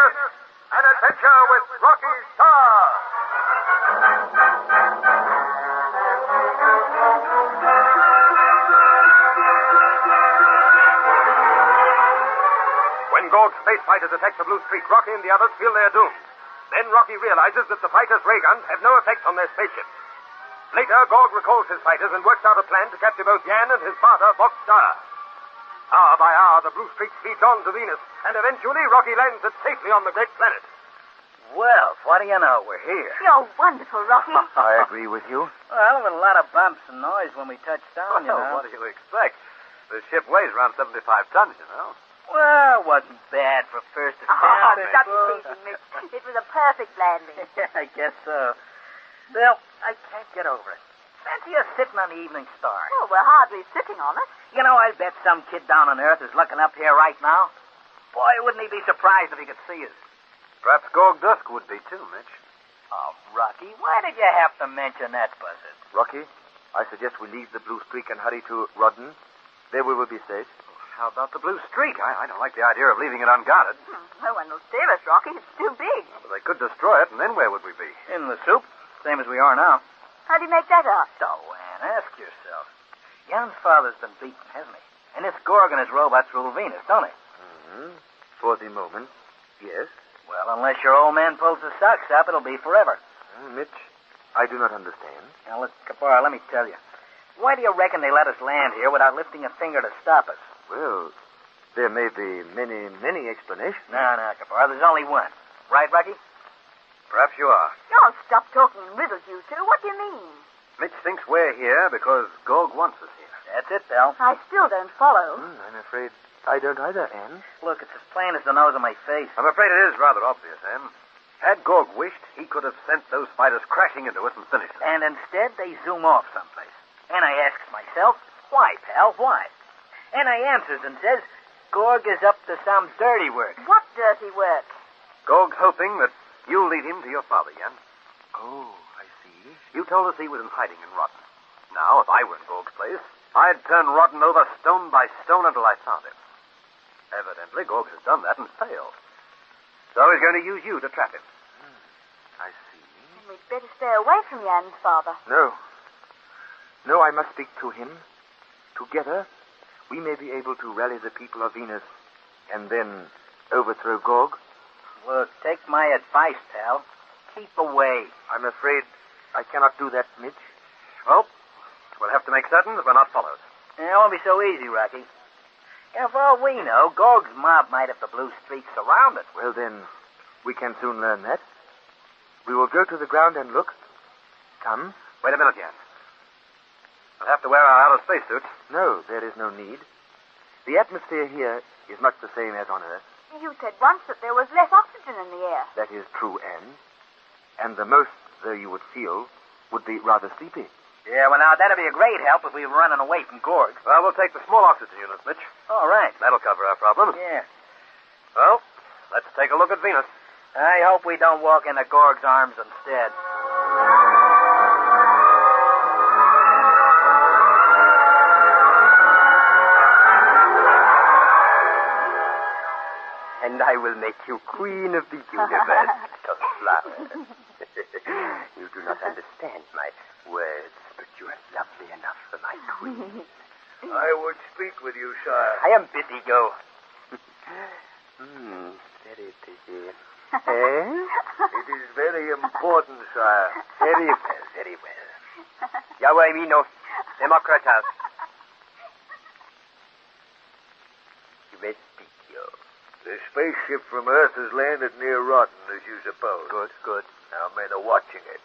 Venus, an adventure with Rocky Starr. When Gorg's space fighter detects a blue streak, Rocky and the others feel they're doomed. Then Rocky realizes that the fighters' ray guns have no effect on their spaceship. Later, Gorg recalls his fighters and works out a plan to capture both Yan and his father, Fox Starr. Hour by hour, the blue streak speeds on to Venus, and eventually Rocky lands it safely on the great planet. Well, what do you know? We're here. You're wonderful, Rocky. I agree with you. Well, with a lot of bumps and noise when we touched down, you know. What do you expect? The ship weighs around 75 tons, you know. Well, it wasn't bad for first attempt. Oh, I stop suppose. teasing, Mitch. It was a perfect landing. Yeah, I guess so. Bill, I can't get over it. Fancy us sitting on the Evening Star. Oh, we're hardly sitting on it. You know, I bet some kid down on Earth is looking up here right now. Boy, wouldn't he be surprised if he could see us. Perhaps Gorg Dusk would be, too, Mitch. Oh, Rocky, why did you have to mention that buzzard? Rocky, I suggest we leave the blue streak and hurry to Rodden. There we will be safe. How about the blue streak? I don't like the idea of leaving it unguarded. No one will steer us, Rocky. It's too big. But they could destroy it, and then where would we be? In the soup, same as we are now. How do you make that out? So, Ann, ask yourself. Jan's father's been beaten, hasn't he? And this Gorg and his robots rule Venus, don't he? Mm-hmm. For the moment, yes. Well, unless your old man pulls his socks up, it'll be forever. Mitch, I do not understand. Now, look, Kapar, let me tell you. Why do you reckon they let us land here without lifting a finger to stop us? Well, there may be many explanations. No, Kapar, there's only one. Right, Rocky? Perhaps you are. Don't stop talking in riddles, you two. What do you mean? Mitch thinks we're here because Gorg wants us here. That's it, Belle. I still don't follow. I'm afraid I don't either, Anne. Look, it's as plain as the nose on my face. I'm afraid it is rather obvious, Anne. Had Gorg wished, he could have sent those fighters crashing into us and finished us. And instead, they zoom off someplace. And I asks myself, why, pal, why? And I answers and says, Gorg is up to some dirty work. What dirty work? Gorg's hoping that you'll lead him to your father, Jan. Oh, I see. You told us he was in hiding in Rotten. Now, if I were in Gorg's place, I'd turn Rotten over stone by stone until I found him. Evidently, Gorg has done that and failed. So he's going to use you to trap him. I see. Then we'd better stay away from Jan's father. No, I must speak to him. Together, we may be able to rally the people of Venus and then overthrow Gorg. Look, take my advice, pal. Keep away. I'm afraid I cannot do that, Mitch. Well, we'll have to make certain that we're not followed. It won't be so easy, Rocky. Yeah, for all we know, Gorg's mob might have the blue streak surrounded. Well, then, we can soon learn that. We will go to the ground and look. Come. Wait a minute, Jan. We'll have to wear our outer spacesuits. No, there is no need. The atmosphere here is much the same as on Earth. You said once that there was less oxygen in the air. That is true, Anne. And the most, though you would feel, would be rather sleepy. Yeah, well, now, that'd be a great help if we were running away from Gorg. Well, we'll take the small oxygen units, Mitch. All right. That'll cover our problems. Yeah. Well, let's take a look at Venus. I hope we don't walk into Gorg's arms instead. And I will make you queen of the universe, little flower. You do not understand my words, but you are lovely enough for my queen. I would speak with you, sire. I am busy, go. Very busy. It is very important, sire. Very well, very well. Yahweh Mino, Democratas. You may speak, yo. The spaceship from Earth has landed near Rotten, as you suppose. Good. Our men are watching it.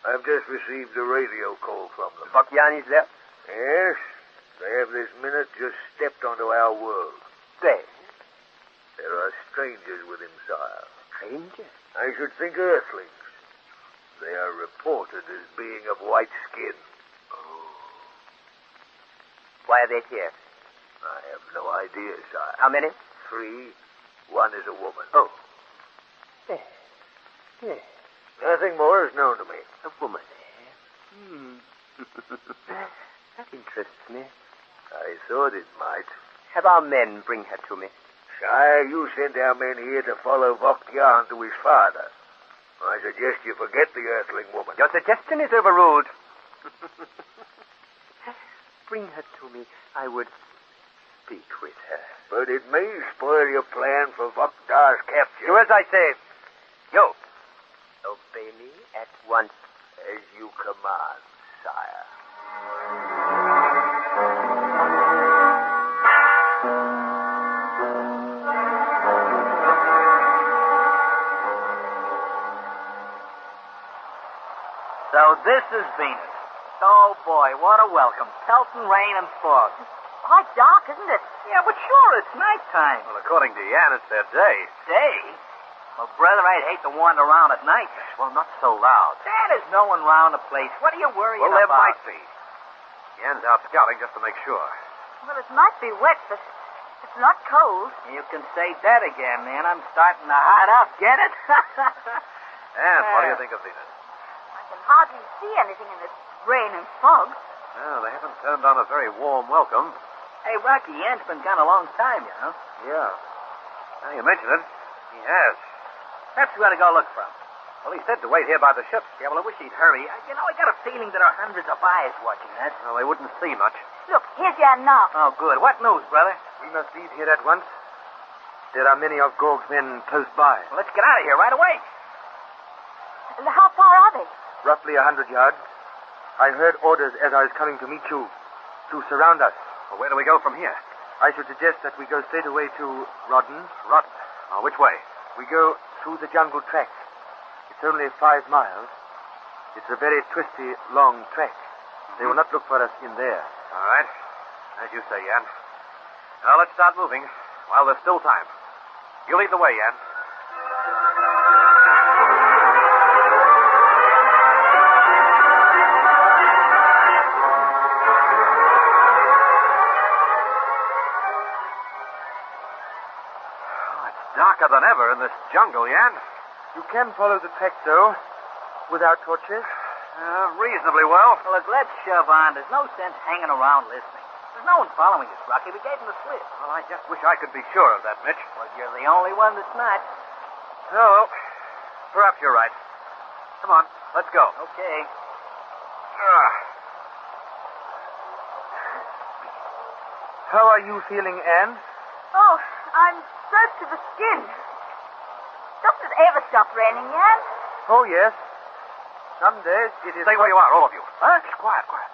I've just received a radio call from them. Vakian is left. Yes, they have this minute just stepped onto our world. There. There are strangers with him, sire. Strangers? I should think Earthlings. They are reported as being of white skin. Oh. Why are they here? I have no idea, sire. How many? 3. One is a woman. Oh. Yes. Nothing more is known to me. A woman, That interests me. I thought it might. Have our men bring her to me. Sire, you sent our men here to follow Voktian to his father. I suggest you forget the earthling woman. Your suggestion is overruled. Bring her to me. I would speak with her. But it may spoil your plan for Voktar's capture. Do as I say. Yo. Obey me at once. As you command, sire. So this is Venus. Oh, boy, what a welcome. Pelting rain and fog. Quite dark, isn't it? Yeah, but sure, it's nighttime. Well, according to Jan, it's their day. Day? Well, brother, I'd hate to wander around at night. Well, not so loud. There's no one round the place. What are you worrying Well, about? there might be. Jan's out scouting just to make sure. Well, it might be wet, but it's not cold. You can say that again, man. I'm starting to hot up. Get it? And what do you think of Venus? I can hardly see anything in this rain and fog. Well, they haven't turned on a very warm welcome. Hey, Rocky, Jan's been gone a long time, you know. Yeah. Now you mention it, he has. Perhaps we ought to go look for him. Well, he said to wait here by the ship. Yeah, well, I wish he'd hurry. I got a feeling there are hundreds of eyes watching us. Well, they wouldn't see much. Look, here's Jan now. Oh, good. What news, brother? We must leave here at once. There are many of Gorg's men close by. Well, let's get out of here right away. How far are they? Roughly 100 yards. I heard orders as I was coming to meet you to surround us. Well, where do we go from here? I should suggest that we go straight away to Rodden. Rotten. Oh, which way? We go through the jungle track. It's only 5 miles. It's a very twisty, long track. They will not look for us in there. All right. As you say, Jan. Now, let's start moving while there's still time. You lead the way, Jan. Oh, it's darker than ever in this jungle, Jan. You can follow the track, though, without torches. Reasonably well. Well, look, let's shove on. There's no sense hanging around listening. There's no one following us, Rocky. We gave him the slip. Well, I just wish I could be sure of that, Mitch. Well, you're the only one that's not. Oh, perhaps you're right. Come on, let's go. Okay. How are you feeling, Anne? Oh, I'm soaked to the skin. Doesn't it ever stop raining, Jan? Oh, yes. Some days it is... Stay where you are, all of you. Huh? Shh, quiet, quiet.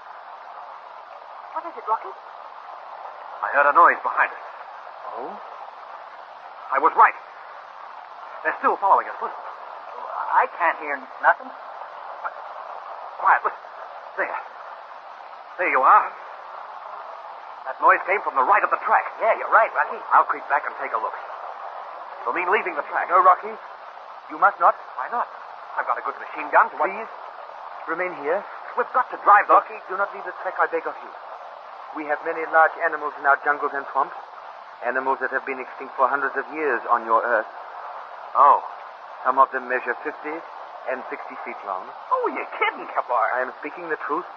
What is it, Rocky? I heard a noise behind us. Oh? I was right. They're still following us. Listen. I can't hear nothing. Quiet, listen. There. There you are. That noise came from the right of the track. Yeah, you're right, Rocky. I'll creep back and take a look. It'll mean leaving the track. No, Rocky. You must not. Why not? I've got a good machine gun to... Please, remain here. We've got to drive those... Rocky, do not leave the track, I beg of you. We have many large animals in our jungles and swamps. Animals that have been extinct for hundreds of years on your earth. Oh. Some of them measure 50 and 60 feet long. Oh, you're kidding, Kabar. I am speaking the truth.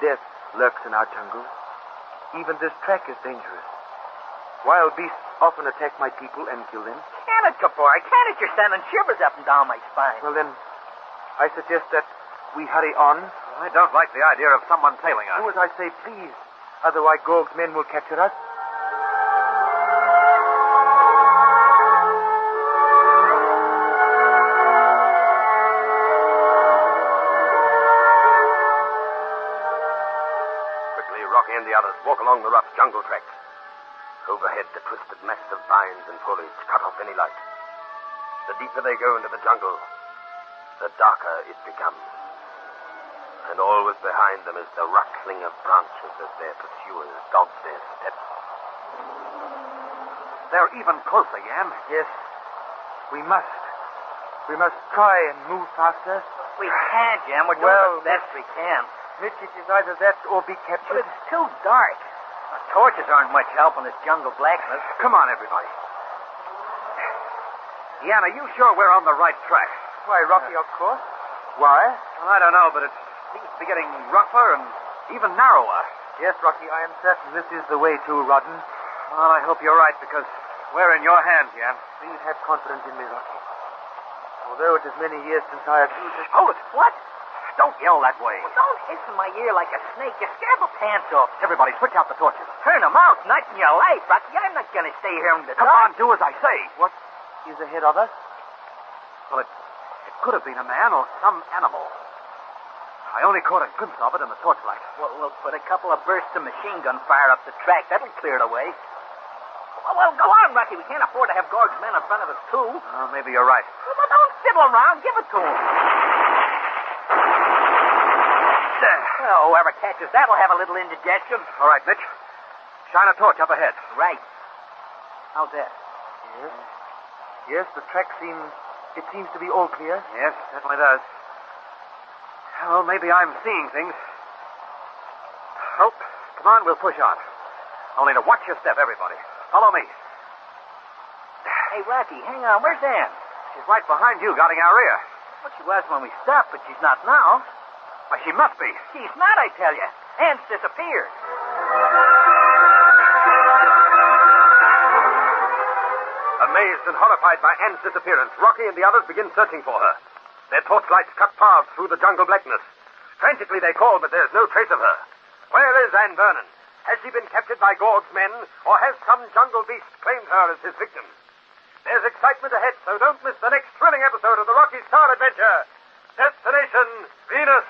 Death lurks in our jungles. Even this track is dangerous. Wild beasts often attack my people and kill them. Can it, Kabar? Can it? You're sending shivers up and down my spine. Well, then, I suggest that we hurry on. I don't like the idea of someone tailing us. Do as I say, please. Otherwise, Gorg's men will capture us. Quickly, Rocky and the others walk along the rough jungle track. Overhead, the twisted mass of vines and foliage cut off any light. The deeper they go into the jungle, the darker it becomes. And always behind them is the rustling of branches as their pursuers dodge their steps. They're even closer, Jan. Yes, we must. We must try and move faster. We can't, Jim. We're doing the best we can. Mitch, it is either that or be But captured. it's too dark. Our torches aren't much help in this jungle blackness. Come on, everybody. Jan, are you sure we're on the right track? Why, Rocky, of course. Why? Well, I don't know, but it seems to be getting rougher and even narrower. Yes, Rocky, I am certain this is the way to Rodden. Well, I hope you're right, because We're in your hands, Jan. Please have confidence in me, Rocky. Although it is many years since I have used it... Hold it. What? Don't yell that way. Well, don't hiss in my ear like a snake. You scare my pants off. Everybody, switch out the torches. Turn them out, not in your life, Rocky. I'm not going to stay here in the Come dark. on, do as I say. What is ahead of us? Well, it could have been a man or some animal. I only caught a glimpse of it in the torchlight. Well, we'll put a couple of bursts of machine gun fire up the track. That'll clear the way. Well, go on, Rocky. We can't afford to have Gorg's men in front of us, too. Oh, maybe you're right. Well, don't fiddle around. Give it to him. There. Well, whoever catches that will have a little indigestion. All right, Mitch. Shine a torch up ahead. Right. How's that? Yes. Yes, the track seems to be all clear. Yes, certainly does. Well, maybe I'm seeing things. Oh, come on, we'll push on. Only to watch your step, everybody. Follow me. Hey, Rocky, hang on. Where's Ann? She's right behind you, guarding our rear. Well, she was when we stopped, but she's not now. Why, she must be. She's not, I tell you. Ann's disappeared. Amazed and horrified by Ann's disappearance, Rocky and the others begin searching for her. Their torchlights cut paths through the jungle blackness. Frantically they call, but there's no trace of her. Where is Ann Vernon? Has she been captured by Gorg's men, or has some jungle beast claimed her as his victim? There's excitement ahead, so don't miss the next thrilling episode of the Rocky Starr adventure. Destination Venus.